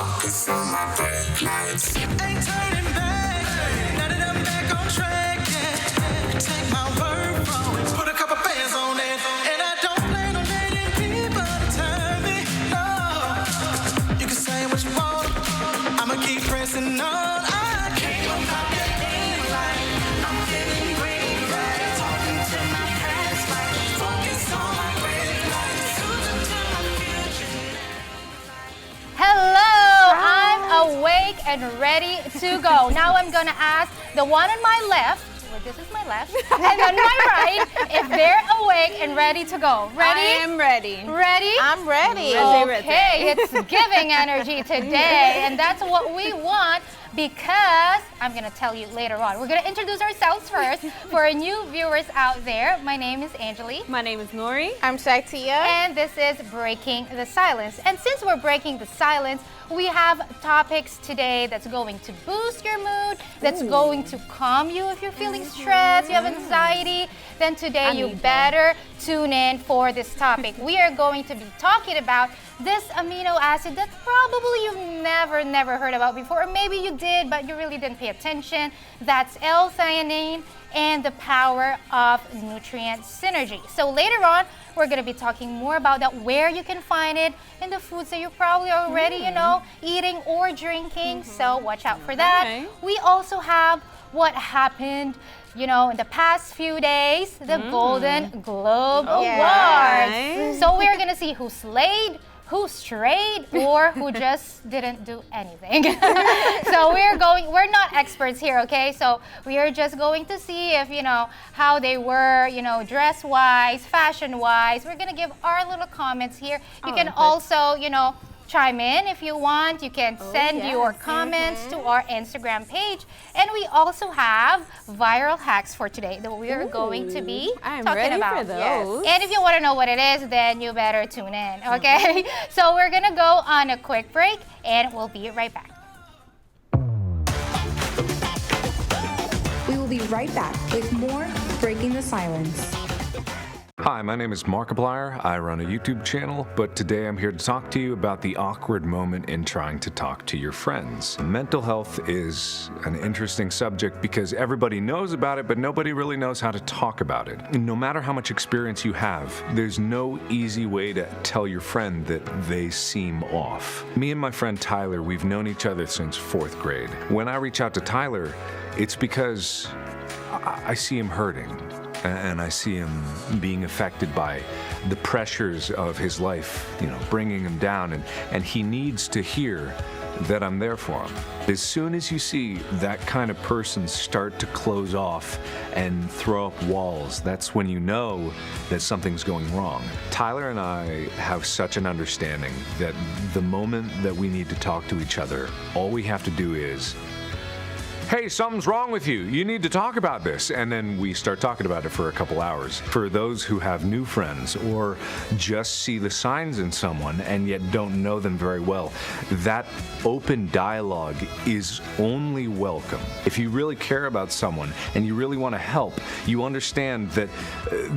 Focus on my red lights. Ain't turning back. Now that I'm back on track, yeah. Take my word for it. Put a couple bands on it. And I don't plan on letting people turn me. No. You can say what you want. I'ma keep pressing on. I can't go pop that green light. I'm feeling green right. Talking to my past life. Focus on my red lights. Cruising to my future. Hello, I'm awake and ready to go. Now I'm gonna ask the one on my left, well, this is my left, and on my right, if they're awake and ready to go. Ready? I am ready. Ready? I'm ready. Okay, it's giving energy today, and that's what we want. Because I'm going to tell you later on. We're going to introduce ourselves first for our new viewers out there. My name is Angeli. My name is Nori. I'm Shaitia. And this is Breaking the Silence. And since we're breaking the silence, we have topics today that's going to boost your mood, that's going to calm you if you're feeling stressed, you have anxiety, then today you better tune in for this topic. We are going to be talking about this amino acid that probably you've never heard about before, or maybe you did, but you really didn't pay attention. That's L-Theanine and the power of nutrient synergy. So later on, we're going to be talking more about that, where you can find it in the foods that you're probably already, eating or drinking. So watch out for that. Okay. We also have what happened, in the past few days, the Golden Globe Awards. Nice. So we're going to see who slayed, who strayed, or who just didn't do anything. So we're not experts here, okay? So we are just going to see if, how they were, dress-wise, fashion-wise. We're gonna give our little comments here. You can also, chime in if you want. You can send your comments to our Instagram page. And we also have viral hacks for today that we are going to be I'm talking ready about. for those. And if you want to know what it is, then you better tune in, okay? So we're gonna go on a quick break and we'll be right back. We will be right back with more Breaking the Silence. Hi, my name is Markiplier. I run a YouTube channel, but today I'm here to talk to you about the awkward moment in trying to talk to your friends. Mental health is an interesting subject because everybody knows about it, but nobody really knows how to talk about it. No matter how much experience you have, there's no easy way to tell your friend that they seem off. Me and my friend Tyler, we've known each other since 4th grade. When I reach out to Tyler, it's because I see him hurting. And I see him being affected by the pressures of his life, bringing him down, and he needs to hear that I'm there for him. As soon as you see that kind of person start to close off and throw up walls, that's when you know that something's going wrong. Tyler and I have such an understanding that the moment that we need to talk to each other, all we have to do is, hey, something's wrong with you. You need to talk about this. And then we start talking about it for a couple hours. For those who have new friends or just see the signs in someone and yet don't know them very well, that open dialogue is only welcome. If you really care about someone and you really want to help, you understand that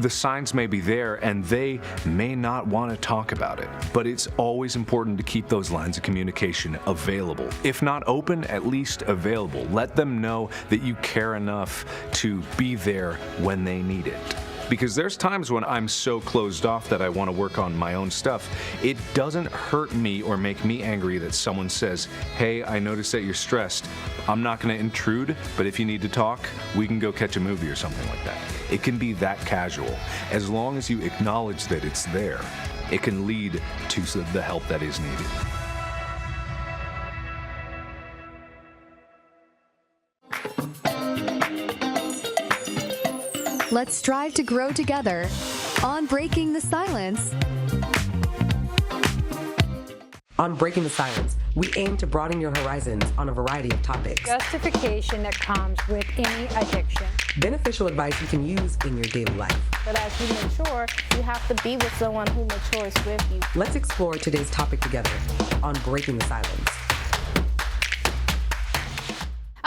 the signs may be there and they may not want to talk about it. But it's always important to keep those lines of communication available. If not open, at least available. Let them know that you care enough to be there when they need it. Because there's times when I'm so closed off that I want to work on my own stuff. It doesn't hurt me or make me angry that someone says, hey, I noticed that you're stressed. I'm not going to intrude, but if you need to talk, we can go catch a movie or something like that. It can be that casual. As long as you acknowledge that it's there, it can lead to the help that is needed. Let's strive to grow together on Breaking the Silence. On Breaking the Silence, we aim to broaden your horizons on a variety of topics. Justification that comes with any addiction. Beneficial advice you can use in your daily life. But as you mature, you have to be with someone who matures with you. Let's explore today's topic together on Breaking the Silence.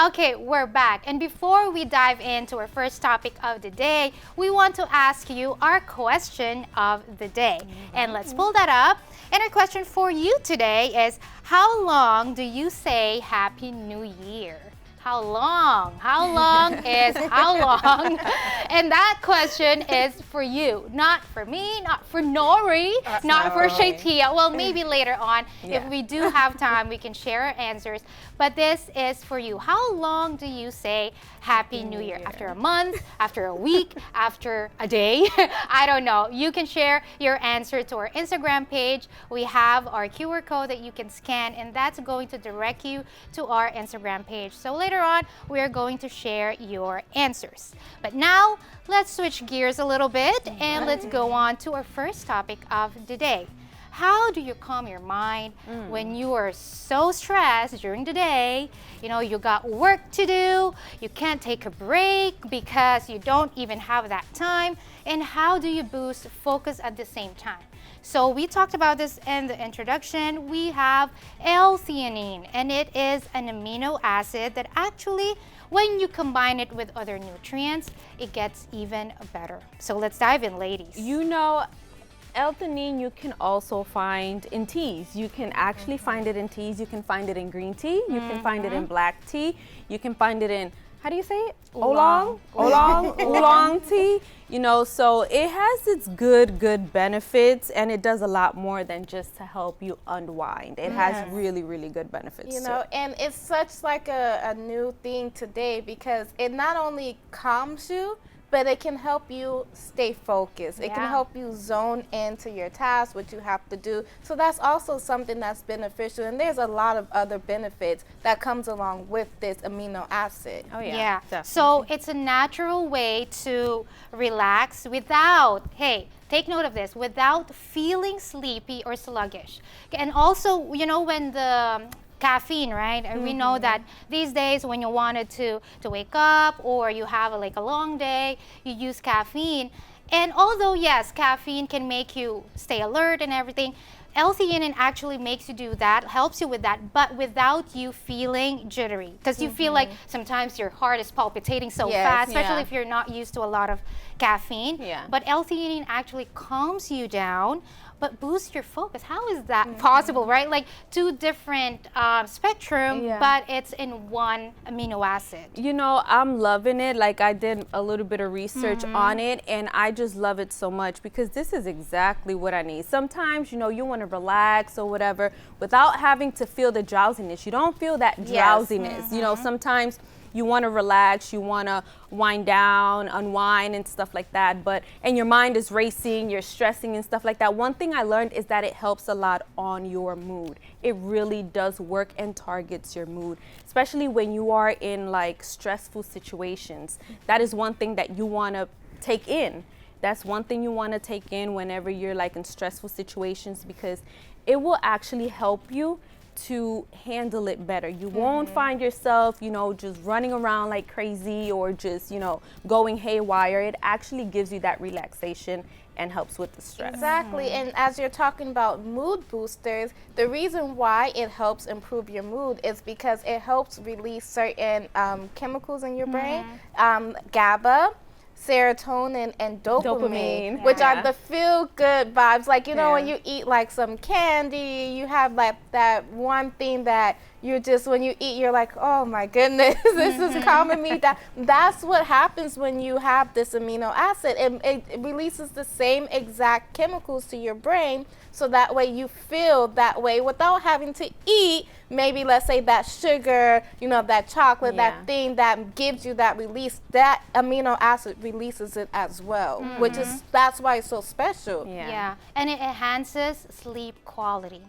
Okay, we're back. And before we dive into our first topic of the day, we want to ask you our question of the day. And let's pull that up. And our question for you today is, how long do you say Happy New Year? How long? How long is how long? And that question is for you, not for me, not for Nori, not for Shaitia. Well, maybe later on, if we do have time, we can share our answers. But this is for you. How long do you say Happy New Year? After a month, after a week, after a day? I don't know. You can share your answer to our Instagram page. We have our QR code that you can scan, and that's going to direct you to our Instagram page. So later on, we are going to share your answers. But now, let's switch gears a little bit and let's go on to our first topic of the day. How do you calm your mind when you are so stressed during the day? You know, you got work to do, you can't take a break because you don't even have that time. And how do you boost focus at the same time? So we talked about this in the introduction. We have L-Theanine, and it is an amino acid that actually, when you combine it with other nutrients, it gets even better. So let's dive in, ladies. You know, L-Theanine you can also find in teas. You can actually find it in teas. You can find it in green tea. You can find it in black tea. You can find it in, how do you say it? Oolong. Oolong tea. You know, so it has its good benefits, and it does a lot more than just to help you unwind. It has really good benefits. You know, and it's such like a new thing today because it not only calms you, but it can help you stay focused. It can help you zone into your task, what you have to do. So that's also something that's beneficial. And there's a lot of other benefits that comes along with this amino acid. Oh yeah. So it's a natural way to relax without, hey, take note of this, without feeling sleepy or sluggish. And also, you know, when the caffeine, right? And we know that these days when you wanted to wake up or you have like a long day, you use caffeine. And although, yes, caffeine can make you stay alert and everything, L-Theanine actually makes you do that, helps you with that, but without you feeling jittery. Because you feel like sometimes your heart is palpitating so fast, especially if you're not used to a lot of caffeine. But L-Theanine actually calms you down, but boosts your focus. How is that possible, right? Like two different spectrum, but it's in one amino acid. You know, I'm loving it. Like I did a little bit of research on it, and I just love it so much because this is exactly what I need. Sometimes, you know, you want to relax or whatever without having to feel the drowsiness. You don't feel that drowsiness. You know, sometimes you want to relax, you want to wind down, unwind and stuff like that, and your mind is racing, you're stressing and stuff like that. One thing I learned is that it helps a lot on your mood. It really does work and targets your mood, especially when you are in like stressful situations. That is one thing that you want to take in. That's one thing you want to take in whenever you're like in stressful situations, because it will actually help you to handle it better. You won't find yourself, you know, just running around like crazy or just, you know, going haywire. It actually gives you that relaxation and helps with the stress. Exactly, and as you're talking about mood boosters, the reason why it helps improve your mood is because it helps release certain chemicals in your brain, GABA, serotonin, and dopamine. Which are the feel-good vibes. Like, you know, when you eat like some candy, you have like that one thing that you just, when you eat, you're like, oh my goodness, this is calming me down. That's what happens when you have this amino acid. It releases the same exact chemicals to your brain, so that way you feel that way without having to eat maybe, let's say, that sugar, you know, that chocolate, that thing that gives you that release. That amino acid releases it as well, which is, that's why it's so special. And it enhances sleep quality.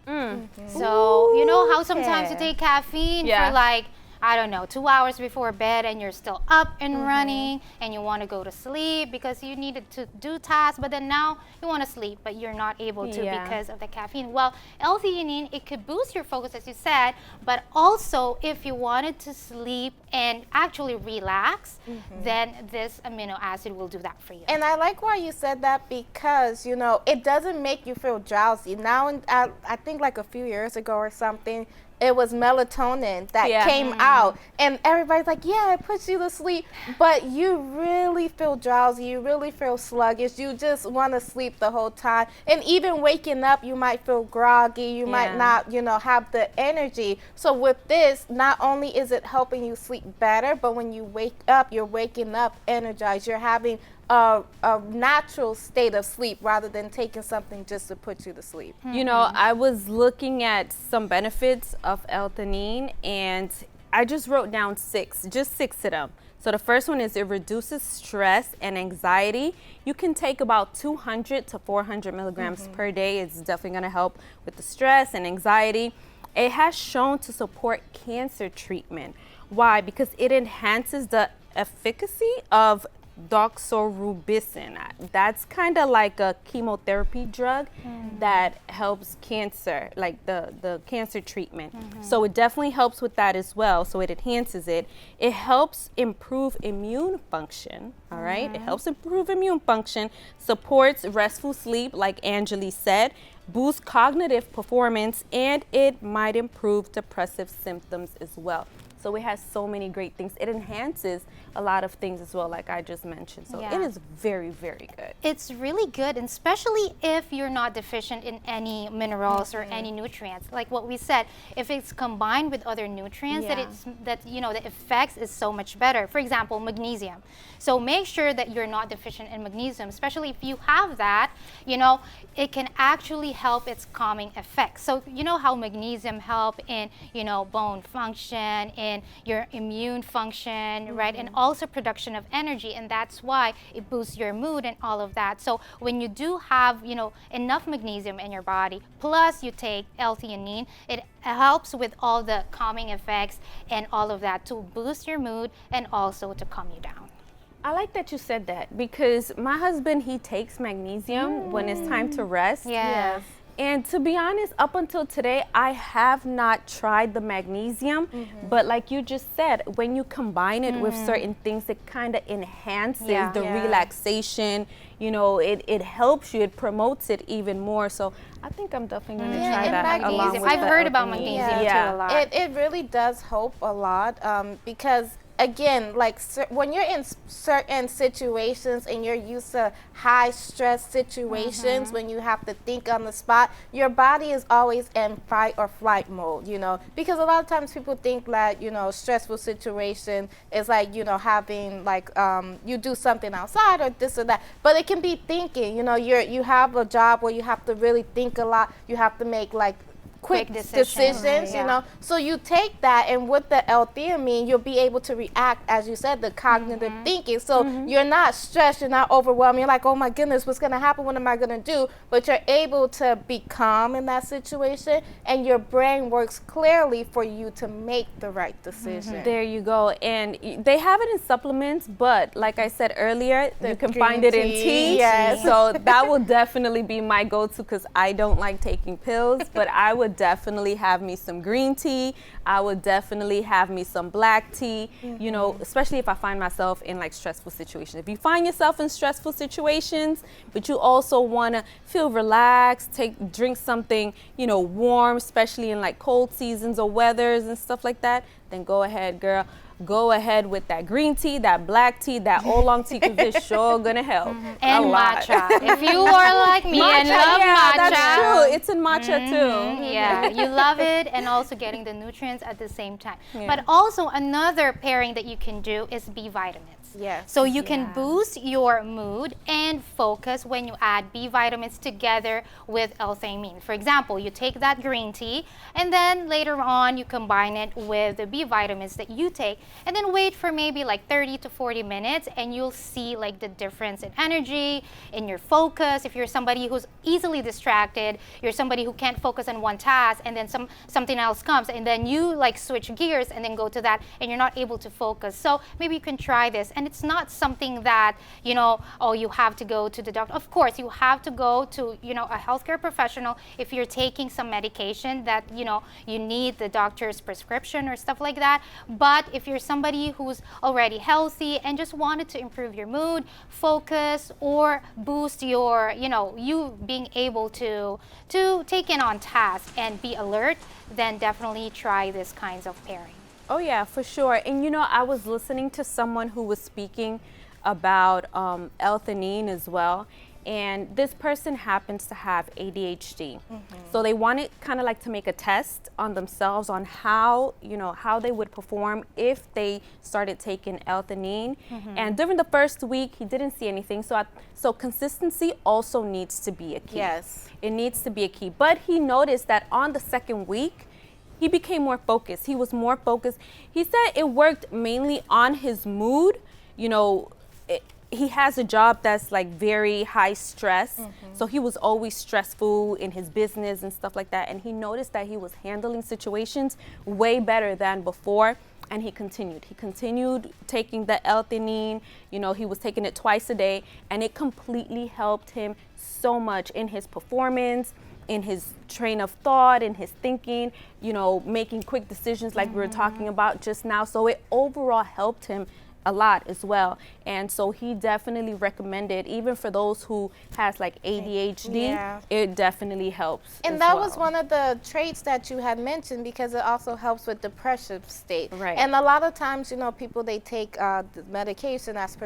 So you know how sometimes you take caffeine for like, I don't know, 2 hours before bed and you're still up and running and you want to go to sleep because you needed to do tasks, but then now you want to sleep but you're not able to because of the caffeine. Well, L-Theanine, it could boost your focus, as you said, but also if you wanted to sleep and actually relax, then this amino acid will do that for you. And I like why you said that because, you know, it doesn't make you feel drowsy. Now, I think like a few years ago or something, it was melatonin that came out, and everybody's like, yeah, it puts you to sleep, but you really feel drowsy, you really feel sluggish, you just want to sleep the whole time, and even waking up, you might feel groggy, you might not, you know, have the energy. So with this, not only is it helping you sleep better, but when you wake up, you're waking up energized, you're having a natural state of sleep rather than taking something just to put you to sleep. You know, I was looking at some benefits of L-Theanine, and I just wrote down just six of them. So the first one is it reduces stress and anxiety. You can take about 200 to 400 milligrams per day. It's definitely going to help with the stress and anxiety. It has shown to support cancer treatment. Why? Because it enhances the efficacy of doxorubicin. That's kind of like a chemotherapy drug that helps cancer, like the cancer treatment. So it definitely helps with that as well. So it enhances it. It helps improve immune function. All right. It helps improve immune function, supports restful sleep, like Angeli said, boosts cognitive performance, and it might improve depressive symptoms as well. So it has so many great things. It enhances a lot of things as well, like I just mentioned. So it is very, very good. It's really good, and especially if you're not deficient in any minerals or any nutrients. Like what we said, if it's combined with other nutrients, that you know, the effects is so much better. For example, magnesium. So make sure that you're not deficient in magnesium, especially if you have that, you know, it can actually help its calming effects. So you know how magnesium help in, you know, bone function, in your immune function, right? And also production of energy, and that's why it boosts your mood and all of that. So when you do have, you know, enough magnesium in your body, plus you take L-Theanine, it helps with all the calming effects and all of that to boost your mood and also to calm you down. I like that you said that, because my husband, he takes magnesium when it's time to rest. Yes. And to be honest, up until today, I have not tried the magnesium. But like you just said, when you combine it with certain things, it kind of enhances the relaxation. You know, it helps you, it promotes it even more. So I think I'm definitely going to try that along with I've heard about L-Theanine. magnesium too a lot. It really does help a lot because again, like when you're in certain situations and you're used to high stress situations, when you have to think on the spot, your body is always in fight or flight mode, you know, because a lot of times people think that, you know, stressful situation is like, you know, having like you do something outside or this or that, but it can be thinking, you know, you have a job where you have to really think a lot, you have to make like quick decisions, you know. So you take that, and with the L-Theanine, you'll be able to react, as you said, the cognitive thinking. So you're not stressed, you're not overwhelmed. You're like, oh my goodness, what's going to happen? What am I going to do? But you're able to be calm in that situation, and your brain works clearly for you to make the right decision. There you go. And they have it in supplements, but like I said earlier, you can find it in tea. Yes. So that will definitely be my go-to, because I don't like taking pills, but I would definitely have me some green tea. I would definitely have me some black tea, you know, especially if I find myself in like stressful situations. If you find yourself in stressful situations, but you also want to feel relaxed, drink something, you know, warm, especially in like cold seasons or weathers and stuff like that, then go ahead, girl. Go ahead with that green tea, that black tea, that oolong tea, because it's sure gonna help. And matcha. If you are like me and love matcha. That's true. It's in matcha too. Yeah, you love it, and also getting the nutrients at the same time. But also another pairing that you can do is B vitamins. Yes. So you can boost your mood and focus when you add B vitamins together with L-Theanine. For example, you take that green tea, and then later on you combine it with the B vitamins that you take, and then wait for maybe like 30 to 40 minutes, and you'll see like the difference in energy, in your focus. If you're somebody who's easily distracted, you're somebody who can't focus on one task, and then something else comes, and then you like switch gears and then go to that, and you're not able to focus. So maybe you can try this. And it's not something that, you know, oh, you have to go to the doctor. Of course, you have to go to, you know, a healthcare professional if you're taking some medication that, you know, you need the doctor's prescription or stuff like that. But if you're somebody who's already healthy and just wanted to improve your mood, focus, or boost your, you being able to take in on task and be alert, then definitely try this kinds of pairing. Oh yeah, for sure. And I was listening to someone who was speaking about L-Theanine as well. And this person happens to have ADHD. So they wanted kind of like to make a test on themselves on how, how they would perform if they started taking L-Theanine. And during the first week, he didn't see anything. So consistency also needs to be a key. Yes. It needs to be a key. But he noticed that on the second week, he became more focused. He was more focused. He said it worked mainly on his mood. He has a job that's like very high stress. So he was always stressful in his business and stuff like that. And he noticed that he was handling situations way better than before. And he continued. He continued taking the L-Theanine. He was taking it twice a day. And it completely helped him so much in his performance, in his train of thought, in his thinking, making quick decisions like we were talking about just now. So it overall helped him a lot as well. And so he definitely recommended, even for those who has like ADHD, it definitely helps. And that was one of the traits that you had mentioned, because it also helps with depressive state. Right. And a lot of times, people, they take the medication that's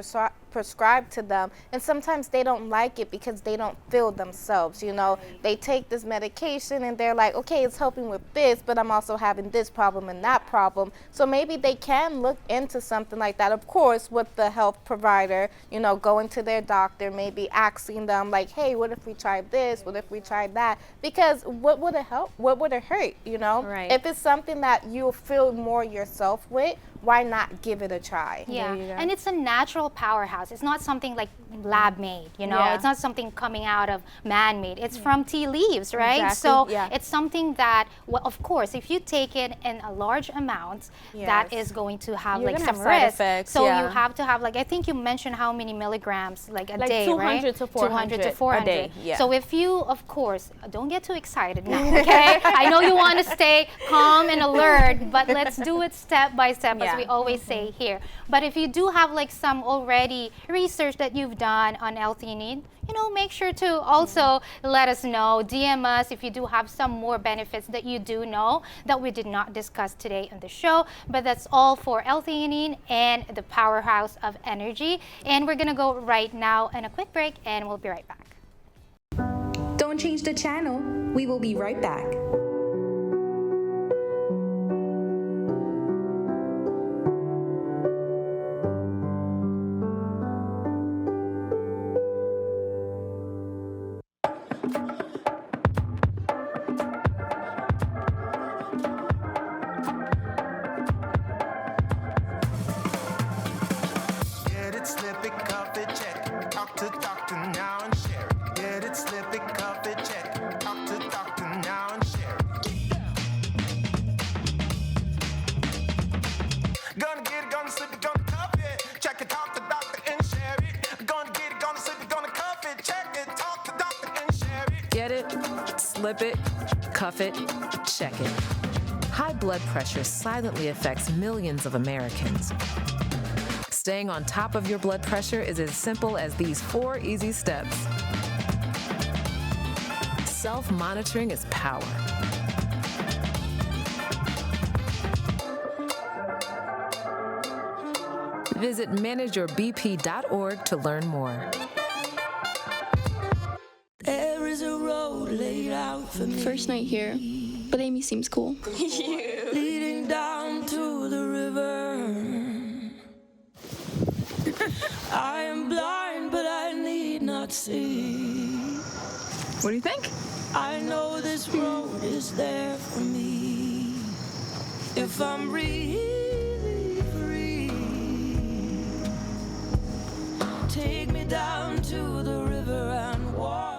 prescribed to them, and sometimes they don't like it because they don't feel themselves. They take this medication and they're like, okay, it's helping with this, but I'm also having this problem and that problem. So maybe they can look into something like that, of course, with the health provider, going to their doctor, maybe asking them like, hey, what if we tried this? What if we tried that? Because what would it help? What would it hurt? Right. If it's something that you feel more yourself with, why not give it a try? Yeah, and it's a natural powerhouse. It's not something like lab made, It's not something coming out of man-made. It's from tea leaves, right? Exactly. So it's something that, of course, if you take it in a large amount, that is going to have You're like gonna some have side risk. effects, So you have to have like, I think you mentioned how many milligrams like a day, 200 right? to 400 to 400 a day. Yeah. So if you, of course, don't get too excited now, okay? I know you want to stay calm and alert, but let's do it step by step, as we always say here. But if you do have like some already research that you've done on L-Theanine, make sure to also let us know, DM us if you do have some more benefits that you do know that we did not discuss today on the show. But that's all for L-Theanine and the powerhouse of energy. And we're gonna go right now on a quick break, and we'll be right back. Don't change the channel. We will be right back. Get it, slip it, cuff it, check it. Talk to doctor now and share it. Get it, slip it, cuff it, check it. Talk to doctor now and share it. Gonna get it, gonna slip it, gonna cuff it. Check it, talk to doctor and share it. Gonna get it, gonna slip it, gonna cuff it. Check it, talk to doctor and share it. Get it, slip it, cuff it, check it. High blood pressure silently affects millions of Americans. Staying on top of your blood pressure is as simple as these 4 easy steps. Self-monitoring is power. Visit manageyourbp.org to learn more. There is a road laid out for me. First night here, but Amy seems cool. Leading down to the river. I am blind, but I need not see. What do you think? I know this road is there for me. If I'm really free, take me down to the river and walk.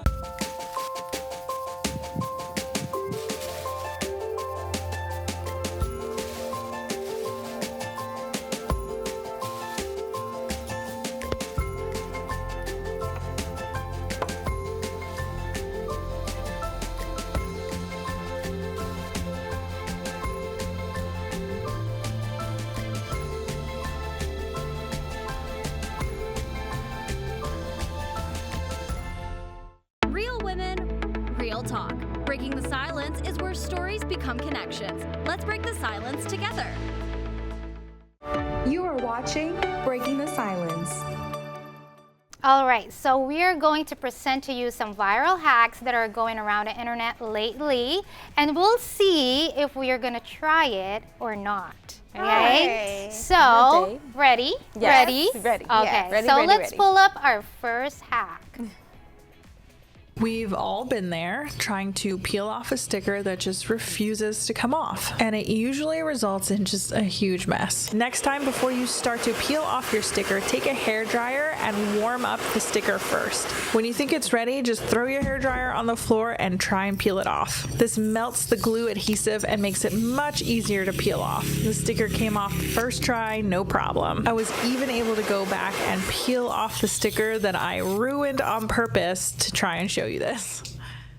silence together. You are watching Breaking the Silence. All right, so we're going to present to you some viral hacks that are going around the internet lately, and we'll see if we are going to try it or not. Okay? So, ready? Yes. Ready? Ready. Okay, Yes. Ready, so ready, let's ready. pull up our first hack. We've all been there trying to peel off a sticker that just refuses to come off, and it usually results in just a huge mess. Next time, before you start to peel off your sticker, take a hairdryer and warm up the sticker first. When you think it's ready, just throw your hairdryer on the floor and try and peel it off. This melts the glue adhesive and makes it much easier to peel off. The sticker came off the first try, no problem. I was even able to go back and peel off the sticker that I ruined on purpose to try and show you this.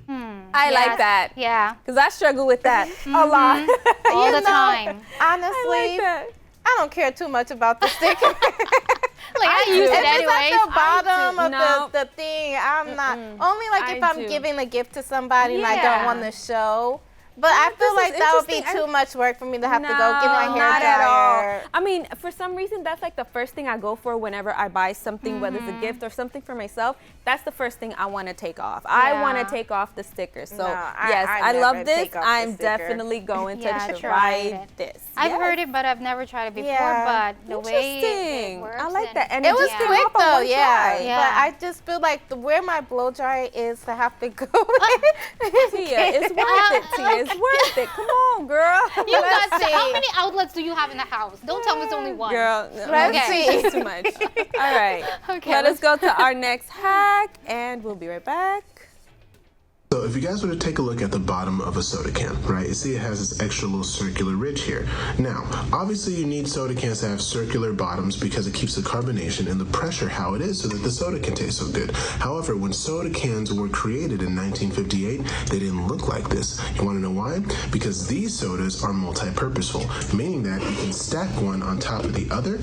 I like that. Yeah. Because I struggle with that a lot. All the time. Honestly, I don't care too much about the sticker. Like, I use it If it's anyways. at the bottom of No. the thing, I'm not. Only like if I'm giving a gift to somebody and I don't Yeah. want to show. But I feel this like is that would be interesting. too much work for me to have to go get my hair not at dryer. all. I mean, for some reason, that's like the first thing I go for whenever I buy something, whether it's a gift or something for myself. That's the first thing I want to take off. I want to take off the sticker. So, No, yes, I I love never this. take off the I'm sticker. definitely going to Yeah, try try this. I've Yes. heard it, but I've never tried it before. Yeah. But the way it Interesting. works, I like and- that. And It was just came quick off on though, one yeah. try. Yeah. But I just feel like where my blow dryer is to have to go. Tia, it's worth it, Tia. It's worth it. Come on, girl. You Let's got see. how many outlets do you have in the house? Don't tell me it's only one. Girl, no, Let's okay, see. it's too much. All right. Okay, Let us go to our next hack, and we'll be right back. So if you guys were to take a look at the bottom of a soda can, right, you see it has this extra little circular ridge here. Now, obviously you need soda cans to have circular bottoms because it keeps the carbonation and the pressure how it is so that the soda can taste so good. However, when soda cans were created in 1958, they didn't look like this. You want to know why? Because these sodas are multi-purposeful, meaning that you can stack one on top of the other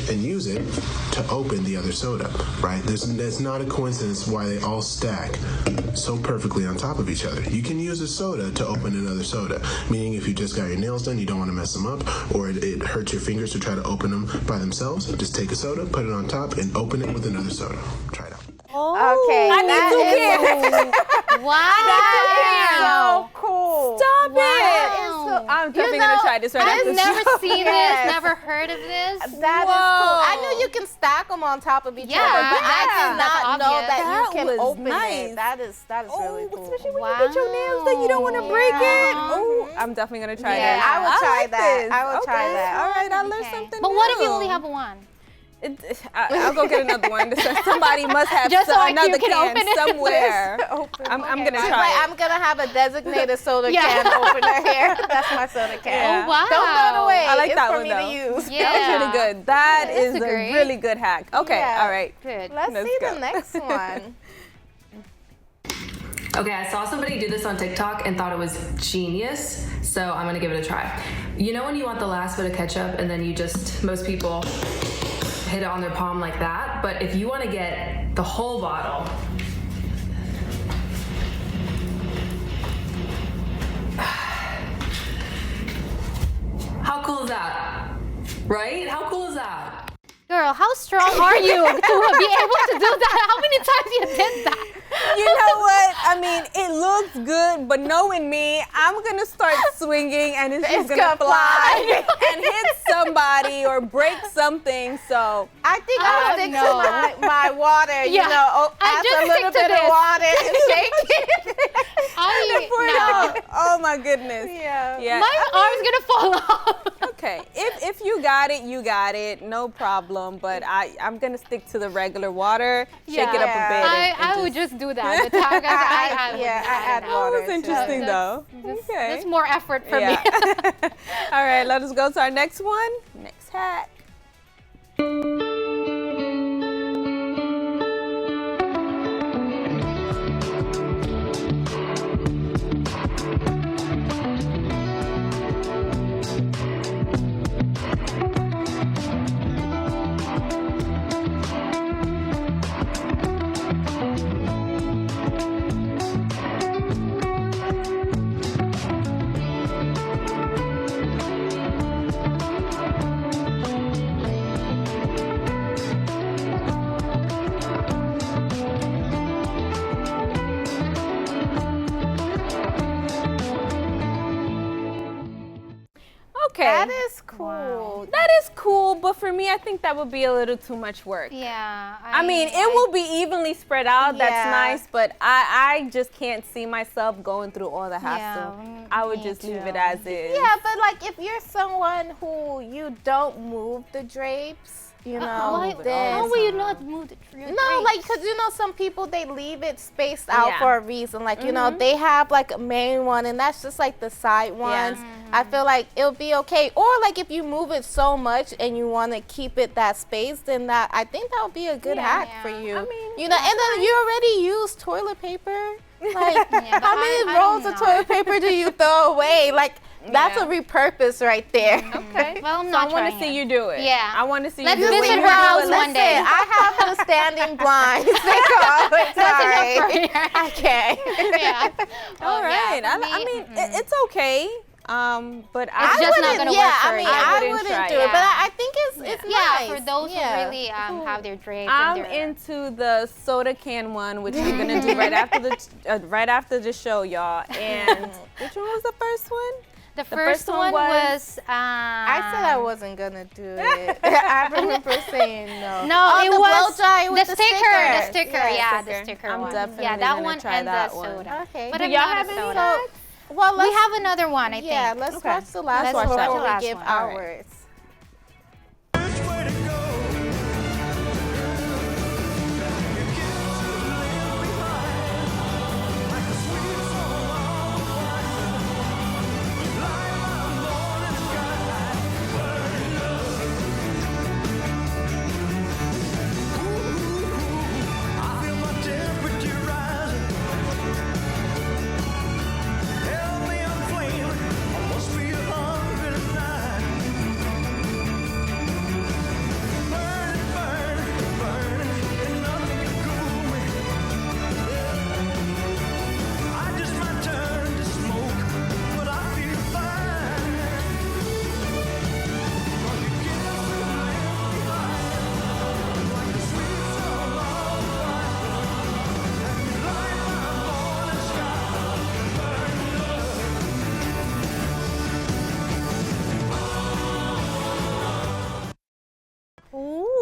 and use it to open the other soda, right? That's not a coincidence why they all stack so perfectly on top of each other. You can use a soda to open another soda, meaning if you just got your nails done, you don't want to mess them up, or it hurts your fingers to try to open them by themselves, just take a soda, put it on top, and open it with another soda. Try it out. Okay, I need two cans. Wow. so cool. Stop Wow. it. I'm definitely going to try this right after I've the never show. seen Yes. this, never heard of this. That is cool. I Whoa. know you can stack them on top of each Yeah, other, but I yeah. did not That's know obvious. that That you can was open nice. it. That is really cool. Especially when you get your nails done, you don't want to break it. Oh, I'm definitely going to try Yeah, this. I would try like that. this. I would try Okay. that. All right, I learned Okay. something But what if you new. only have one? I'll go get another one. Somebody must have Just so you another can can open it. somewhere. I'm going to She's try like, it. I'm gonna have a designated soda Yeah. can opener here. That's my soda can. Yeah. Oh, wow. Don't throw it away. I like it's that for one, me though. to use. Yeah. That was really good. That is That's a great. really good hack. Okay, Yeah. all right. Good. Let's see go. the next one. Okay, I saw somebody do this on TikTok and thought it was genius, so I'm gonna give it a try. You know when you want the last bit of ketchup and then most people hit it on their palm like that, but if you want to get the whole bottle, how cool is that? Right? How cool is that? Girl, how strong are you to be able to do that? How many times you did that? You know what? I mean, it looks good, but knowing me, I'm going to start swinging and it's just going to fly and hit somebody or break something. So I think I'll stick to my water, you Yeah. know, I add just a little stick to bit of this. water and shake it. Oh my goodness. Yeah. My arm's gonna fall off. Okay. If you got it, you got it. No problem. But I'm gonna stick to the regular water. Shake it up a bit. I would just do that. The time, I add That water. was interesting though. Okay. That's more effort for me. All right, let us go to our next one. Next hack. Okay. That is cool. Wow. That is cool, but for me, I think that would be a little too much work. Yeah. I mean, it will be evenly spread out. That's Yeah. nice, but I just can't see myself going through all the hassle. I would just leave it as is. Yeah, but like if you're someone who you don't move the drapes, you know, How will you not move the drapes? No, like, because, you know, some people, they leave it spaced out Yeah. for a reason. Like, you know, they have, like, a main one, and that's just, like, the side ones. I feel like it'll be okay. Or, like, if you move it so much and you want to keep it that space, then I think that would be a good hack for you. I mean, you know, and then you already use toilet paper. Like, how many I rolls don't of know. toilet paper do you throw away? Like, that's a repurpose right there. Okay. Well, I'm So not I want to trying see it. you do it. Yeah. I want to see Let's you do it. visit When her you do house it, one day. I have the standing blinds. They call it. That's enough for Sorry. her. I can't. Yeah. All right. Yeah, for I me, mean, it's okay. But It's just not gonna work for I mean, you. I wouldn't wouldn't try do it. it, but I think it's Yeah, nice. for those who really have their drapes. I'm and their, into the soda can one, which we're gonna do right after the show, y'all. And which one was the first one? The first one was. I said I wasn't gonna do it. I remember saying no. No, it the was blow dryer with the sticker. The sticker, Yeah, the sticker I'm one. definitely Yeah, that gonna one try and that the one. soda. Okay. But Do I'm y'all not have a any soda. hacks? Well, We have another one, I think. Yeah, let's watch the last Let's one watch before the we last give one. All right. ours.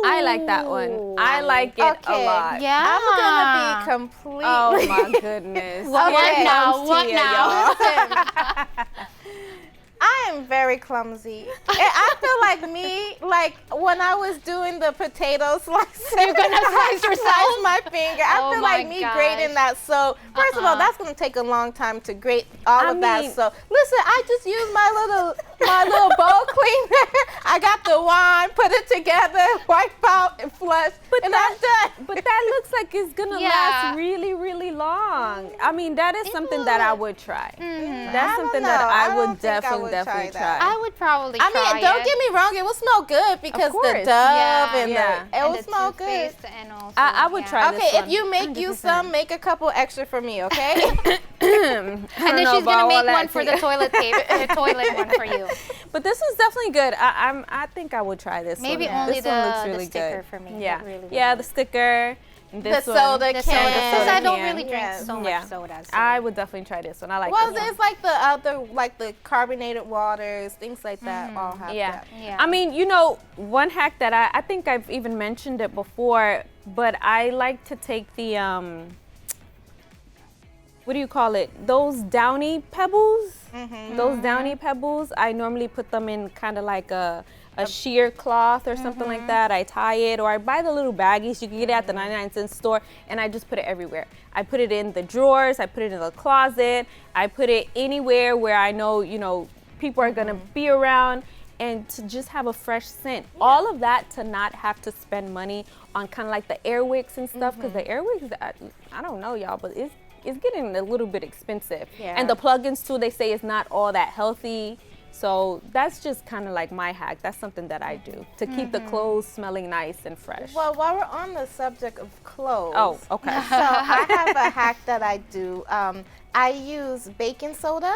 I like that one. I like it a lot. Yeah. I'm gonna be completely. Oh my goodness. What Here now? comes What Tia, now? y'all. I am very clumsy. And I feel like me, like when I was doing the potato slicing, You're gonna slice yourself? slice my finger. I Oh feel my like me gosh. grating that soap. First of all, that's gonna take a long time to grate all of that soap. Listen, I just used my little bowl cleaner. I got the wine, put it together, wipe out and flush, and I'm done. But that looks like it's gonna Yeah. last really, really long. I mean, that is something that I would try. That's something that I would definitely try. I would probably I try mean, don't it. get me wrong, it will smell good because the course. dove and Yeah. it will smell good. Toothpaste and also, I would try this Okay, one. if you make you some, make a couple extra for me, okay? And then she's gonna make one for the toilet paper, the toilet one for you. But this one's definitely good. I think I would try this Maybe one. only This one looks the really sticker good. for me. Yeah, That really yeah, would the sticker. This The one. soda The can. soda, because I don't can. really drink Yes. so much soda. So. I would definitely try this one. I like Well, this one. it's like the other, like the carbonated waters, things like that all have Yeah. that. Yeah. I mean, you know, one hack that I think I've even mentioned it before, but I like to take the what do you call it? Those downy pebbles. Those downy pebbles. I normally put them in kind of like a sheer cloth or something like that. I tie it, or I buy the little baggies. You can get it at the 99-cent store, and I just put it everywhere. I put it in the drawers. I put it in the closet. I put it anywhere where I know, you know, people are gonna be around, and to just have a fresh scent. All of that to not have to spend money on kind of like the air wicks and stuff, because the air wicks, I don't know, y'all, but it's getting a little bit expensive. Yeah. And the plugins too, they say it's not all that healthy. So that's just kind of like my hack. That's something that I do to keep the clothes smelling nice and fresh. Well, while we're on the subject of clothes. Oh, okay. So I have a hack that I do. I use baking soda,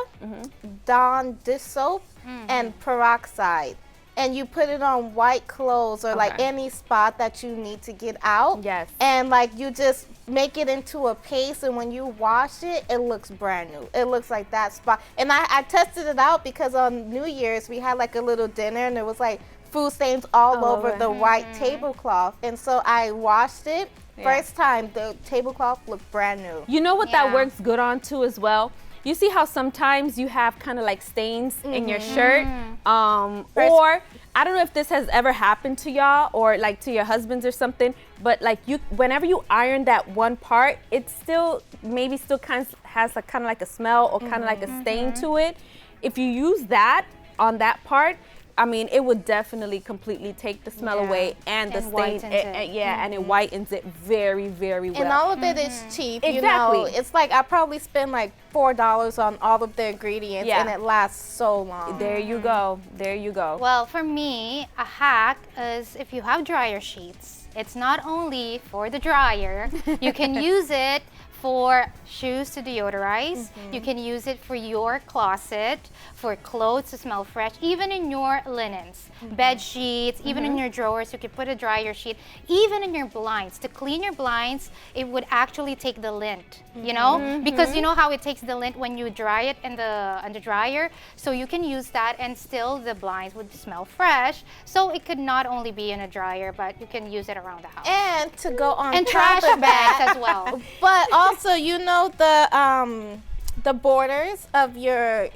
Dawn dish soap, and peroxide. And you put it on white clothes or like any spot that you need to get out. Yes. And like you just make it into a paste, and when you wash it, it looks brand new. It looks like that spot. And I tested it out because on New Year's we had like a little dinner, and there was like food stains all over the white tablecloth. And so I washed it. First time, the tablecloth looked brand new. You know what that works good on too as well? You see how sometimes you have kind of like stains in your shirt? Or I don't know if this has ever happened to y'all or like to your husbands or something, but like whenever you iron that one part, it still maybe still kind of has a kind of like a smell or kind of like a stain to it. If you use that on that part, I mean, it would definitely completely take the smell away and the stain. And it whitens it very, very well. And all of it is cheap. Exactly. You know, it's like I probably spend like $4 on all of the ingredients, and it lasts so long. There you go. There you go. Well, for me, a hack is if you have dryer sheets, it's not only for the dryer. You can use it for shoes to deodorize. You can use it for your closet, for clothes to smell fresh, even in your linens, bed sheets, even in your drawers, you could put a dryer sheet, even in your blinds. To clean your blinds, it would actually take the lint, you know, because you know how it takes the lint when you dry it in the dryer. So you can use that, and still the blinds would smell fresh. So it could not only be in a dryer, but you can use it around the house. And to go on and top trash of that, bags as well. But also, you know, the borders of your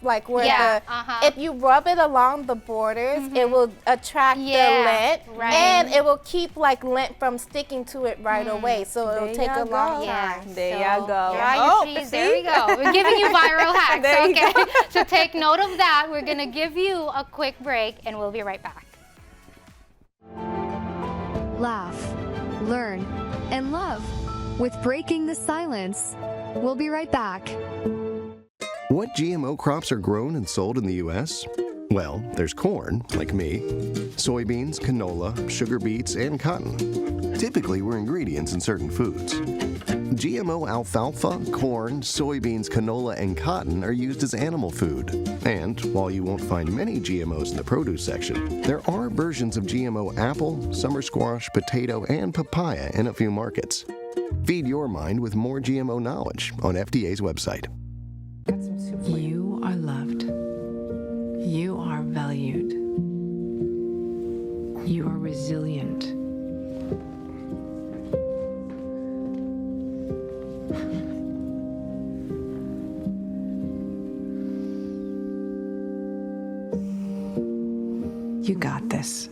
like where if you rub it along the borders, it will attract the lint, and it will keep like lint from sticking to it right away. So it'll take a long time. There you go. Dry your sheets. There we go. We're giving you viral hacks. Okay. So take note of that. We're gonna give you a quick break, and we'll be right back. Laugh, learn, and love with Breaking the Silence. We'll be right back. What GMO crops are grown and sold in the U.S.? Well, there's corn, like me, soybeans, canola, sugar beets, and cotton. Typically, we're ingredients in certain foods. GMO alfalfa, corn, soybeans, canola, and cotton are used as animal food. And while you won't find many GMOs in the produce section, there are versions of GMO apple, summer squash, potato, and papaya in a few markets. Feed your mind with more GMO knowledge on FDA's website. You are loved. You are valued. You are resilient. You got this.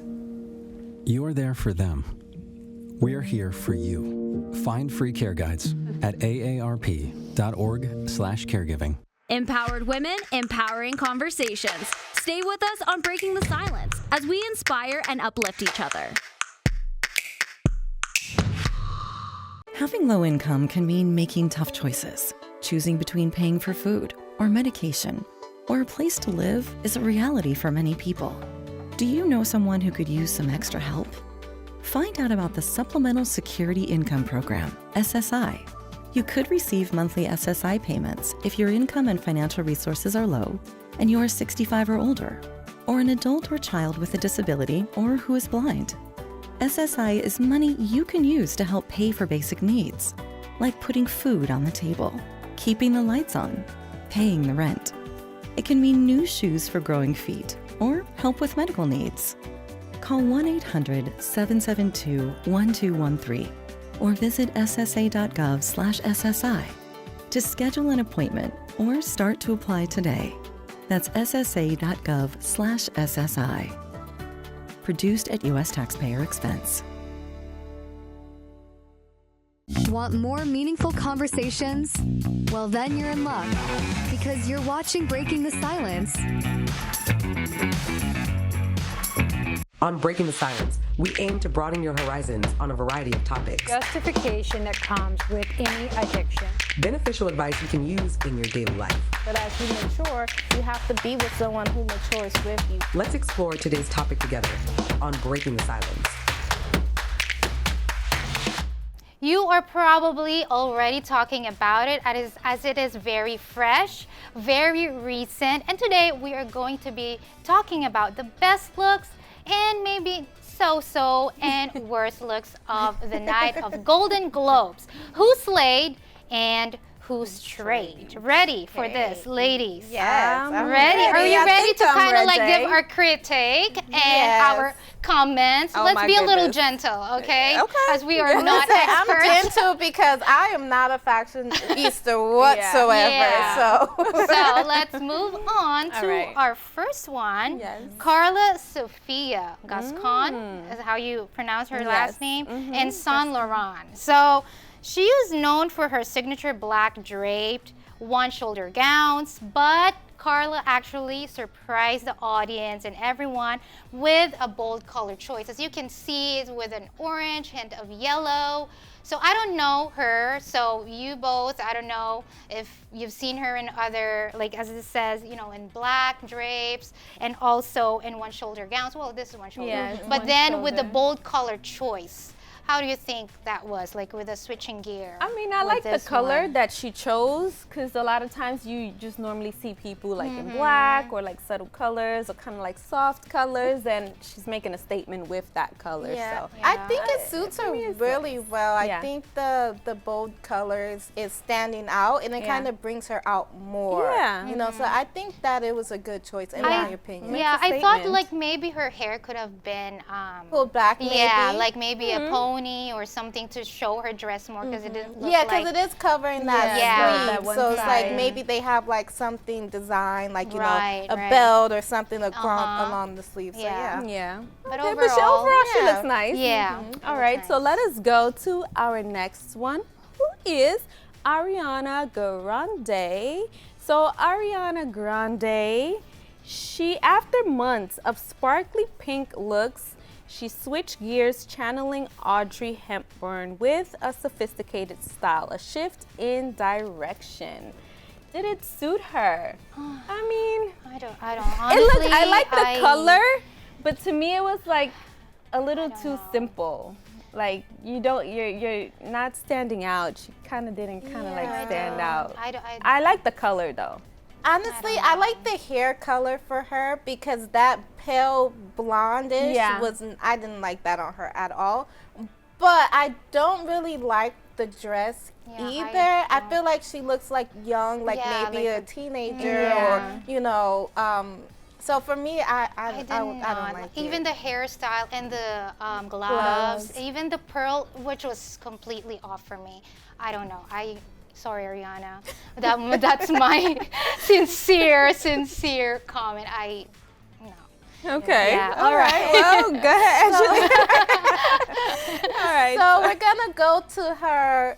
You're there for them. We're here for you. Find free care guides at aarp.org/caregiving. Empowered women, empowering conversations. Stay with us on Breaking the Silence as we inspire and uplift each other. Having low income can mean making tough choices. Choosing between paying for food or medication or a place to live is a reality for many people. Do you know someone who could use some extra help? Find out about the Supplemental Security Income Program, SSI. You could receive monthly SSI payments if your income and financial resources are low and you are 65 or older, or an adult or child with a disability or who is blind. SSI is money you can use to help pay for basic needs, like putting food on the table, keeping the lights on, paying the rent. It can mean new shoes for growing feet or help with medical needs. Call 1-800-772-1213 or visit ssa.gov/SSI to schedule an appointment or start to apply today. That's ssa.gov/SSI. Produced at U.S. taxpayer expense. Want more meaningful conversations? Well, then you're in luck, because you're watching Breaking the Silence. On Breaking the Silence, we aim to broaden your horizons on a variety of topics. Justification that comes with any addiction. Beneficial advice you can use in your daily life. But as you mature, you have to be with someone who matures with you. Let's explore today's topic together on Breaking the Silence. You are probably already talking about it as it is very fresh, very recent. And today we are going to be talking about the best looks and maybe so-so and worst looks of the night of Golden Globes. Who slayed and who strayed? Ready for this, ladies? Yes, I'm ready. Are ready. you I ready think to I'm kind of like ready. give our critique and Yes. our comments? Oh Let's my be a little goodness. gentle, okay? Okay. As we are not Listen, I'm experts. gentle because I am not a fashionista whatsoever. Yeah. So. So let's move on All to right. our first one. Yes. Carla Sofia Gascon is how you pronounce her last name, and Saint Laurent. So she is known for her signature black draped one-shoulder gowns, but Carla actually surprised the audience and everyone with a bold color choice. As you can see, it's with an orange hint of yellow. So I don't know her, so you both, I don't know if you've seen her in other, like as it says, you know, in black drapes and also in one-shoulder gowns. Well, this is one-shoulder. Yeah, it's but then with the one-shoulder. bold color choice, how do you think that was, like with a switching gear? I mean, I with like the this color one? that she chose because a lot of times you just normally see people like in black or like subtle colors or kind of like soft colors, and she's making a statement with that color. Yeah. So I think it suits her really well. Yeah. I think the bold colors is standing out, and it Yeah. kind of brings her out more. Yeah. You know, so I think that it was a good choice in my opinion. Yeah, I thought like maybe her hair could have been pulled back. Maybe. Yeah, like maybe a pony or something to show her dress more because it didn't look like. because it is covering that Yeah. sleeve, so it's like maybe they have like something designed, like you Right, know, a right. belt or something along the sleeve. So Yeah. yeah. But Okay, overall, overall she yeah. looks nice. Yeah. All right, so let us go to our next one, who is Ariana Grande. So Ariana Grande, she, after months of sparkly pink looks, she switched gears, channeling Audrey Hepburn with a sophisticated style, a shift in direction. Did it suit her? I mean, I don't. it Honestly, looked, I like the color, but to me it was like a little too simple. Like you're not standing out. She kind of didn't like stand out. I like the color though. Honestly, I like the hair color for her because that pale blondish I didn't like that on her at all. But I don't really like the dress either. I feel like she looks like young, like maybe a teenager or you know. So for me, I don't like it. Even the hairstyle and the gloves, even the pearl, which was completely off for me. I don't know. Sorry, Ariana. That's my sincere comment. Okay. Yeah. All right. Well, go ahead, Ashley. All right. So we're gonna go to her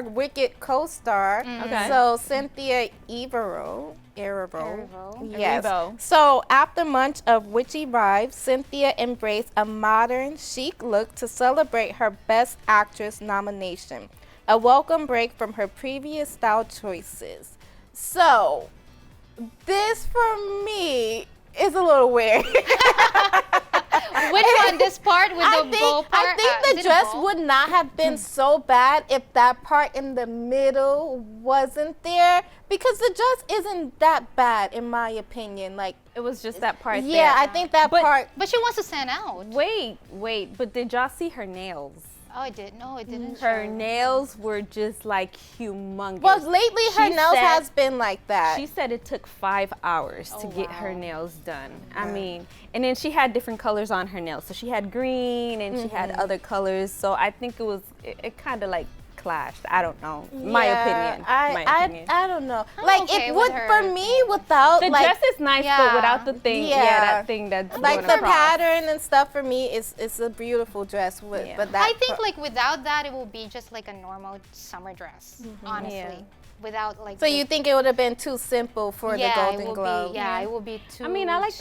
Wicked co-star. Okay. So Cynthia Erivo. Yes. Erivo. So after months of witchy vibes, Cynthia embraced a modern, chic look to celebrate her Best Actress nomination. A welcome break from her previous style choices. So this for me is a little weird. Which one? This part with the bow part? I think the dress would not have been so bad if that part in the middle wasn't there, because the dress isn't that bad in my opinion. Like it was just that part there. Yeah, I think that part. But she wants to stand out. Wait, but did y'all see her nails? Oh, I did. No, it didn't. Her nails were just like humongous. Well, lately her nails has been like that. She said it took 5 hours to get her nails done. I mean, and then she had different colors on her nails. So she had green and she had other colors. So I think it kind of like clashed. I don't know. My opinion. I don't know. I'm like okay it with would her for me without the like, dress is nice, but without the thing, that thing that's like going the across. pattern and stuff for me is a beautiful dress with, but that I think like without that, it will be just like a normal summer dress. Honestly, without like. So you think it would have been too simple for the Golden Globe? It will be too. I mean, I like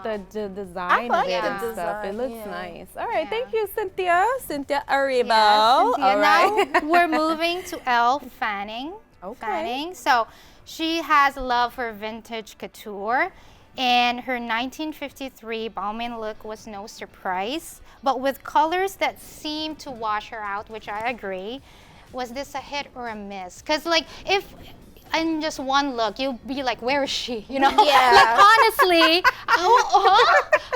the design of it and stuff. It looks nice. All right, thank you, Cynthia. Cynthia Erivo. Yes, Cynthia. All right. Now we're moving to Elle-Fanning. Fanning. So she has love for vintage couture, and her 1953 Balmain look was no surprise. But with colors that seem to wash her out, which I agree, was this a hit or a miss? Because like if in just one look, you'll be like, where is she? You know? Yeah. Like honestly,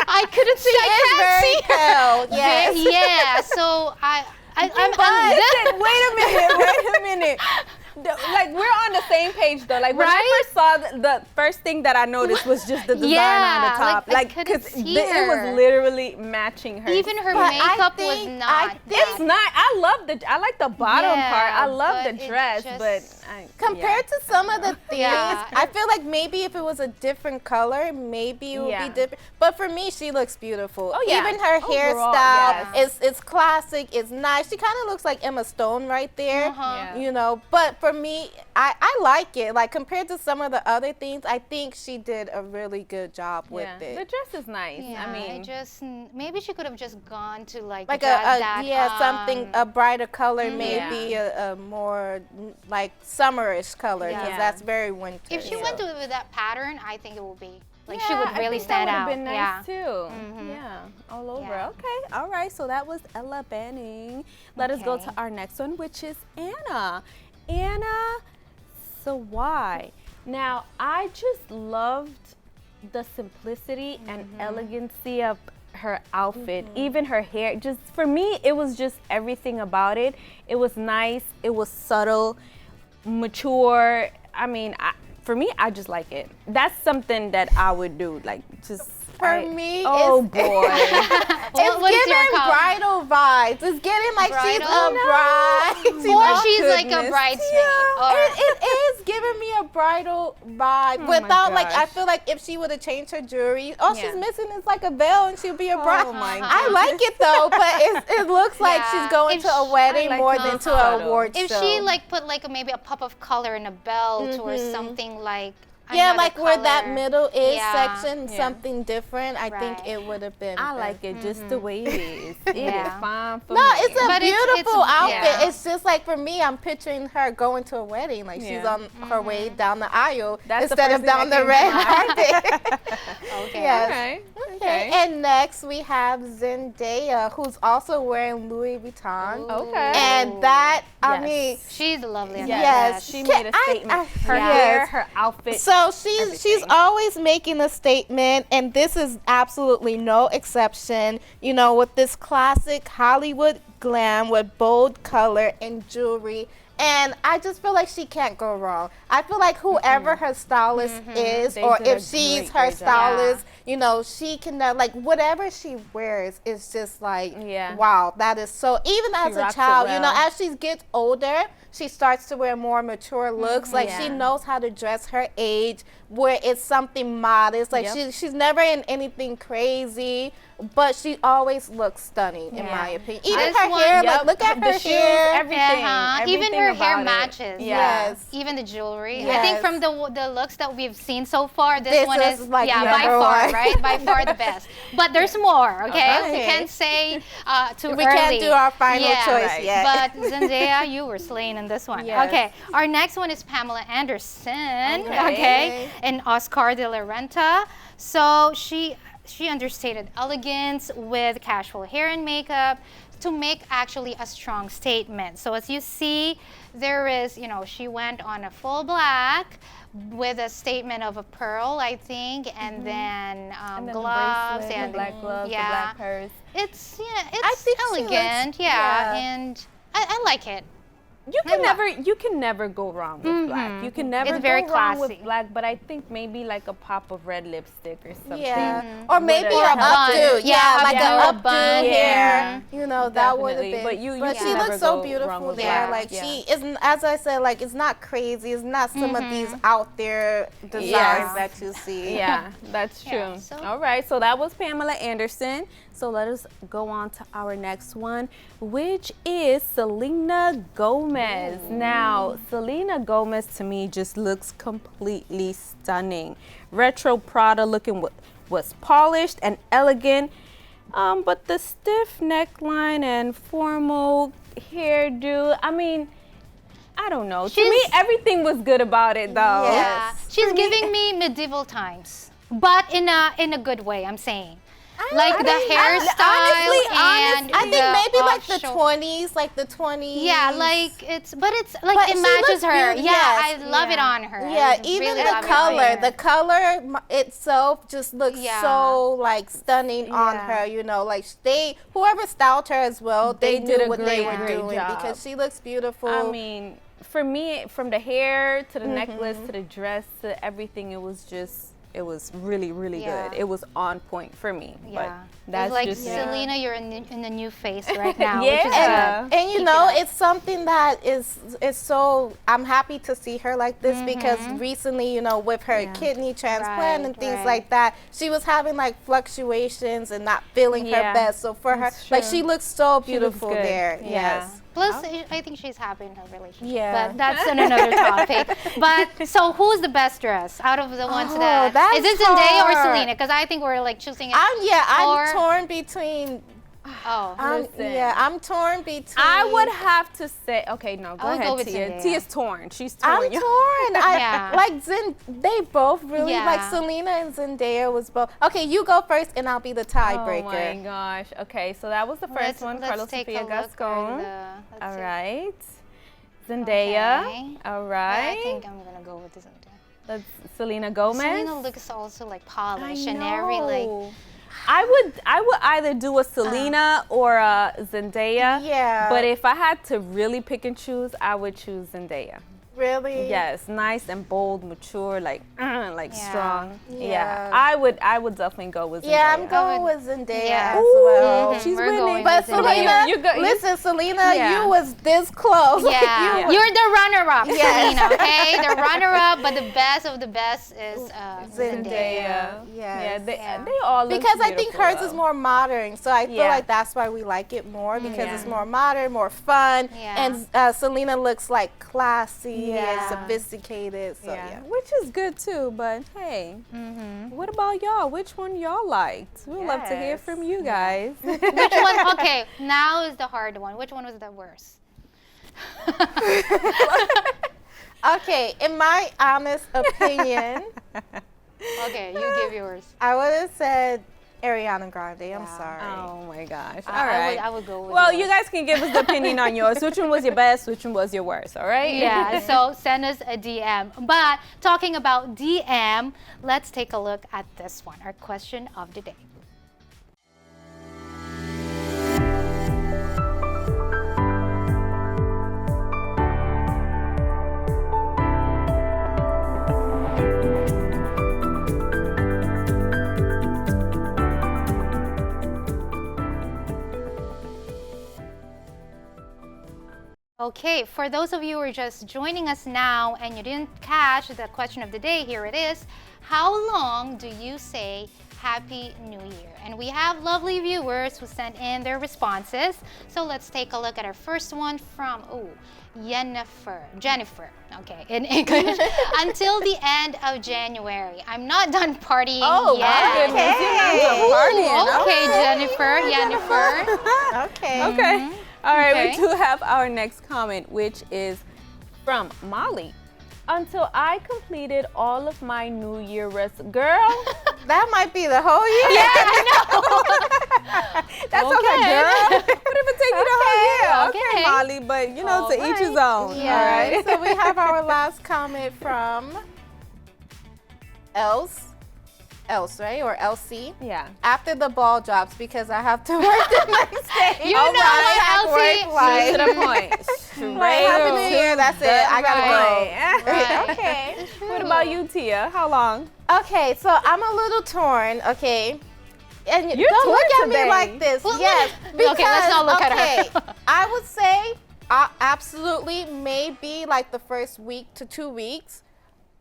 I I couldn't see. I can't see pale. Yes. Yeah. So I'm Wait a minute. Like, we're on the same page though. Like, when I first saw the first thing that I noticed was just the design on the top. Like, because it was literally matching her. Even her makeup was not. It's not. I like the bottom part. I love the dress, but compared to some of the things, I feel like maybe if it was a different color, maybe it would be different. But for me, she looks beautiful. Oh, yeah. Even her hairstyle is classic. It's nice. She kind of looks like Emma Stone right there. You know, but for me, I like it. Like, compared to some of the other things, I think she did a really good job with it. The dress is nice. Yeah, I mean, maybe she could have just gone to like something a brighter color, maybe a more like summerish color, because that's very winter. If she went with that pattern, I think it would be like she would really stand out. That would have been nice too. Yeah, all over. Okay, all right. So that was Ella Banning. Let us go to our next one, which is Anna. Anna Sawai. Now, I just loved the simplicity and elegancy of her outfit, even her hair. Just for me, it was just everything about it. It was nice, it was subtle, mature. I mean, for me, I just like it. That's something that I would do, like just for me. Oh boy. It's giving bridal vibes. It's getting like she's a bride. Or she's like a bridesmaid. It is giving me a bridal vibe. Without like, I feel like if she would have changed her jewelry, all she's missing is like a veil and she'll be a bride. Oh my I like it though, but it looks like she's going to a wedding more than to an award show. If she like put like maybe a pop of color in a belt or something like. Yeah, like where that middle is section, something different. I think it would have been. I like it just the way it is. It is fine for me. No, it's a beautiful outfit. It's just like for me, I'm picturing her going to a wedding. Like she's on her way down the aisle instead of down the red carpet. Okay. Okay. And next we have Zendaya, who's also wearing Louis Vuitton. Okay. And that, I mean, she's lovely. Yes, she made a statement. Her hair, her outfit. So she's always making a statement, and this is absolutely no exception. You know, with this classic Hollywood glam with bold color and jewelry. And I just feel like she can't go wrong. I feel like whoever her stylist is, or if she's her stylist, you know, she can, like, whatever she wears is just like, wow, that is so, even as a child, you know, as she gets older, she starts to wear more mature looks. Like, she knows how to dress her age, where it's something modest. Like, she's never in anything crazy, but she always looks stunning, in my opinion. Even her hair, like, look at her hair. Everything. Even her hair matches. Yes. Even the jewelry. Yes. I think from the looks that we've seen so far, this one is like by far, right? By far the best. But there's more, okay? We can't say too early. We can't do our final choice yet. But Zendaya, you were slain in this one. Yes. Okay, our next one is Pamela Anderson, okay, and Oscar de la Renta. So she understated elegance with casual hair and makeup to make actually a strong statement. So as you see, there is, you know, she went on a full black with a statement of a pearl, I think, and then gloves the and black gloves, the black purse. It's it's elegant, and I like it. You can never go wrong with black. You can never go wrong with black, but I think maybe like a pop of red lipstick or something. Yeah, or maybe an updo. Yeah, like an updo hair. You know, that would have been. But she looks so beautiful there. Like she isn't, as I said, like it's not crazy. It's not some of these out there designs that you see. Yeah, that's true. All right, so that was Pamela Anderson. So let us go on to our next one, which is Selena Gomez. Now, Selena Gomez to me just looks completely stunning. Retro Prada looking was polished and elegant, but the stiff neckline and formal hairdo, I mean, I don't know. To me, everything was good about it, though. Yeah, she's giving me medieval times, but in a good way, I'm saying. like the hairstyle and I think maybe like the off-shoulder. 20s, like the 20s. Yeah, like it's like But it she matches looks her. beautiful. Yeah, Yes. I love it on her. Yeah, I even really the love it on color, her. the color itself just looks so like stunning on Yeah. her. You know, like whoever styled her as well, they did knew a what they were great doing job. because she looks beautiful. I mean, for me, from the hair to the necklace to the dress to everything, it was really, really good. It was on point for me. Yeah. But that's It's like just Selena, you're in the new face right now. Yeah. Which is good. And you know, it's something that is so, I'm happy to see her like this because recently, you know, with her kidney transplant and things like that, she was having like fluctuations and not feeling her best. So for her, like she looks so beautiful good. there. Yeah. Yes. Plus, I think she's happy in her relationship. Yeah. But that's another topic. But so who's the best dress out of the ones that that's is it Zendaya or hard. Selena? Because I think we're like choosing it. I'm torn between. Oh, I'm torn between. I would have to say, okay, no, go I would ahead, go with Tia. Zendaya. Tia's torn. She's torn. I'm torn. Yeah. Like they both really Yeah. like Selena and Zendaya was both. Okay, you go first, and I'll be the tiebreaker. Oh my gosh. Okay, so that was the 1st one. Carlos take a Sofia look Gascon. at All right. Zendaya. Okay. All I right. think I'm gonna go with Zendaya. That's Selena Gomez. Selena looks also like polished and every like. I would either do a Selena or a Zendaya. Yeah. But if I had to really pick and choose, I would choose Zendaya. Really? Yes, nice and bold, mature, like strong. Yeah. I would definitely go with Zendaya. Yeah, I'm going with Zendaya as Ooh, well. she's We're winning. going But with Zendaya. Selena, listen, Selena, you was this close. Yeah, you're the runner-up, Yes. Selena. Okay, the runner-up, but the best of the best is Zendaya. Yes. Yes. Yeah, they all look Because I think beautiful, hers though. is more modern, so I feel Yeah. like that's why we like it more because it's more modern, more fun, and Selena looks like classy and sophisticated. So Which is good too, but hey, what about y'all? Which one y'all liked? We'd love to hear from you guys. Which one? Okay, now is the hard one. Which one was the worst? Okay, in my honest opinion, Okay, you give yours. I would have said Ariana Grande. I'm sorry. Oh my gosh. All I right. would go with Well, yours. you guys can give us the opinion on yours. Which one was your best? Which one was your worst? All right? Yeah, so send us a DM. But talking about DM, let's take a look at this one, our question of the day. Okay, for those of you who are just joining us now and you didn't catch the question of the day, here it is. How long do you say Happy New Year? And we have lovely viewers who sent in their responses. So let's take a look at our first one from, Jennifer, okay, in English. Until the end of January. I'm not done partying yet. Goodness, you're not done partying. Okay, Jennifer. Okay. Okay. All right, Okay. we do have our next comment, which is from Molly. Until I completed all of my New Year girl. That might be the whole year. Yeah, I know. That's okay, girl. What if it take you the whole year? Okay. Okay, Molly, but you know, to each his own. Yeah. All right. So we have our last comment from Else, right? Or LC? Yeah. After the ball drops because I have to work the next day. You know what, Elsie? Straight to the point. Like, Happy New Year, that's it. I gotta go. Right. Okay. What about you, Tia? How long? Okay, so I'm a little torn, okay? And You're don't torn look at today. me like this. Well, Yes. Because, okay, let's not look at her. I would say absolutely maybe like the first week to 2 weeks.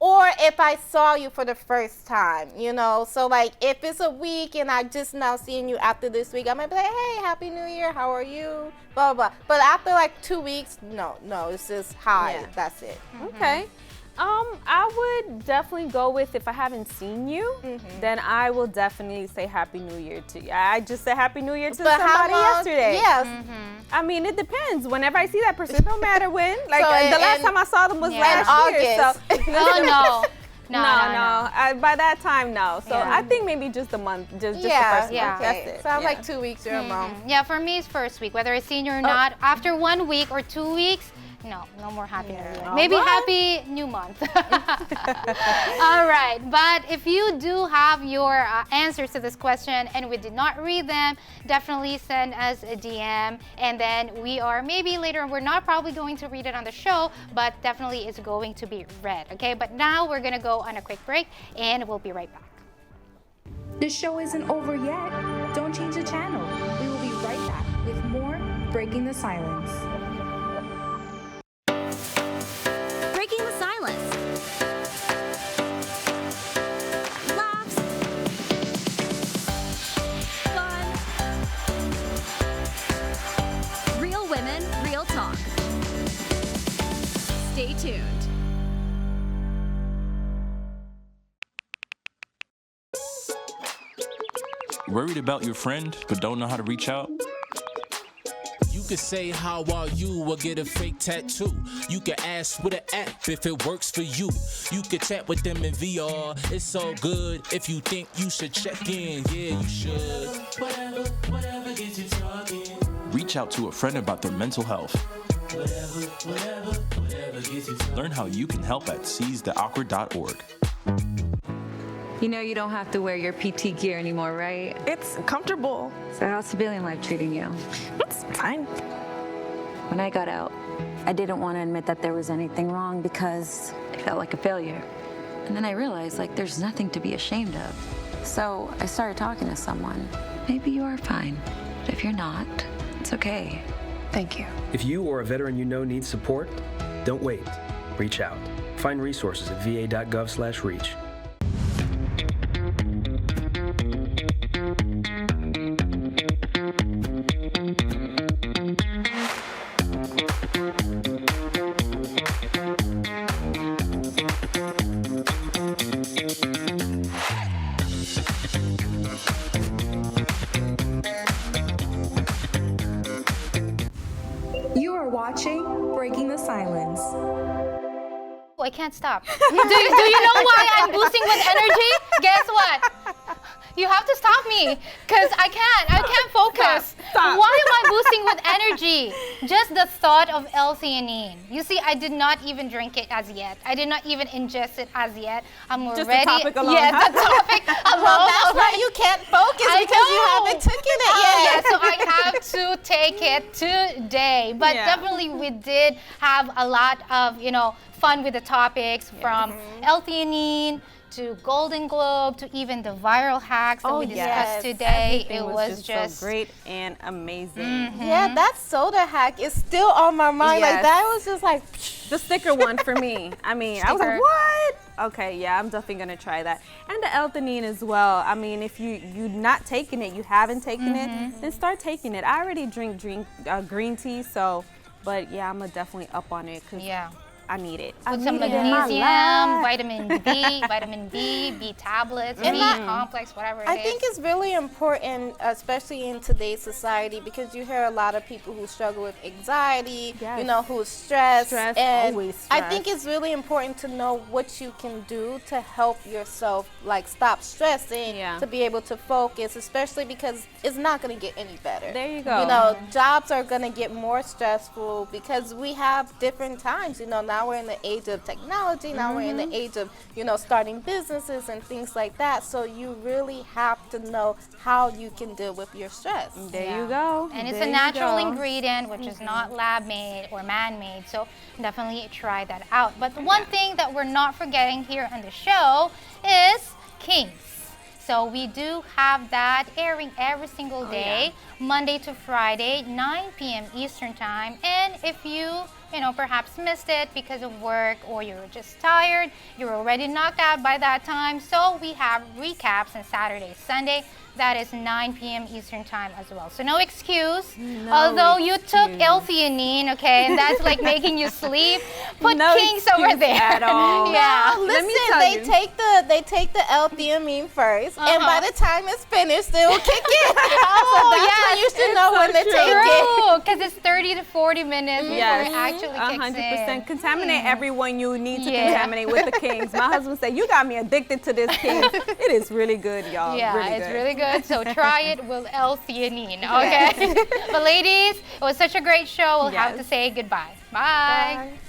Or if I saw you for the first time, you know. So like if it's a week and I just now seeing you after this week, I might be like, hey, Happy New Year, how are you? Blah, blah, blah. But after like 2 weeks, no, it's just hi, that's it. Okay. I would definitely go with if I haven't seen you, then I will definitely say Happy New Year to you. I just said Happy New Year to But how somebody long- yesterday. Yes. I mean, it depends. Whenever I see that person, no matter when. Like So the last in- time I saw them was Yeah. last year. August. So Oh, no. No. By that time, no. So I think maybe just a month, just the first month. That's it. Sounds like 2 weeks you're a mom. Yeah, for me it's first week, whether it's senior or not. After 1 week or 2 weeks, no more happy new year. Maybe happy new month. All right, but if you do have your answers to this question and we did not read them, definitely send us a DM, and then we are maybe later, we're not probably going to read it on the show, but definitely it's going to be read, okay? But now we're gonna go on a quick break and we'll be right back. The show isn't over yet. Don't change the channel. We will be right back with more Breaking the Silence. Breaking the silence. Laughs. Fun. Real women, real talk. Stay tuned. Worried about your friend, but don't know how to reach out? You could say, how are you, or get a fake tattoo. You could ask with an app if it works for you. You could chat with them in VR, it's so good. If you think you should check in, yeah, you should. Whatever gets you talking. Reach out to a friend about their mental health. Whatever gets you talking. Learn how you can help at seizetheawkward.org. You know you don't have to wear your PT gear anymore, right? It's comfortable. So how's civilian life treating you? It's fine. When I got out, I didn't want to admit that there was anything wrong because it felt like a failure. And then I realized, like, there's nothing to be ashamed of. So I started talking to someone. Maybe you are fine, but if you're not, it's okay. Thank you. If you or a veteran you know needs support, don't wait. Reach out. Find resources at va.gov/reach. You are watching Breaking the Silence. I can't stop. do you know why I'm boosting with energy? Guess what? You have to stop me, because I can't focus. Stop. Why am I boosting with energy? Just the thought of L-Theanine. You see, I did not even drink it as yet. I did not even ingest it as yet. I'm already... Just the topic alone. Yes, the topic alone. Well, that's why you can't focus, because you haven't taken it yet. Yeah, so I have to take it today. But definitely we did have a lot of, fun with the topics, from L-Theanine to Golden Globe to even the viral hacks that we discussed today. Everything it was just so great and amazing. Yeah, that soda hack is still on my mind. Yes. Like, that was just like the sticker one for me. I mean, I was like, what? Okay, yeah, I'm definitely gonna try that. And the L-Theanine as well. I mean, if you're not taking it, you haven't taken it, then start taking it. I already drink green tea, so, but yeah, I'm gonna definitely up on it, because I need it. With some magnesium, vitamin B, B tablets, B complex, whatever it is. I think it's really important, especially in today's society, because you hear a lot of people who struggle with anxiety, who's stressed. And always stressed. I think it's really important to know what you can do to help yourself, like, stop stressing, to be able to focus, especially because it's not going to get any better. There you go. Jobs are going to get more stressful because we have different times, now we're in the age of technology. Now we're in the age of, starting businesses and things like that. So you really have to know how you can deal with your stress. There you go. And it's a natural ingredient, which is not lab-made or man-made. So definitely try that out. But the one thing that we're not forgetting here on the show is Kings. So we do have that airing every single day, Monday to Friday, 9 p.m. Eastern Time. And if you perhaps missed it because of work, or you're just tired, you're already knocked out by that time. So we have recaps on Saturday, Sunday. That is 9 p.m. Eastern time as well. So no excuse. Although you took L-Theanine, okay, and that's like making you sleep. Put Kings over there. At all. Yeah. No, listen, they take the L-Theanine first, and by the time it's finished, it will kick in. So that's when you should know when to take it. Because it's 30 to 40 minutes before it actually kicks 100%. Contaminate everyone you need to contaminate with the Kings. My husband said, you got me addicted to this Kings. It is really good, y'all. Yeah, really it's good. really good. So try it with L-Theanine, okay? But ladies, it was such a great show. We'll have to say goodbye. Bye. Bye.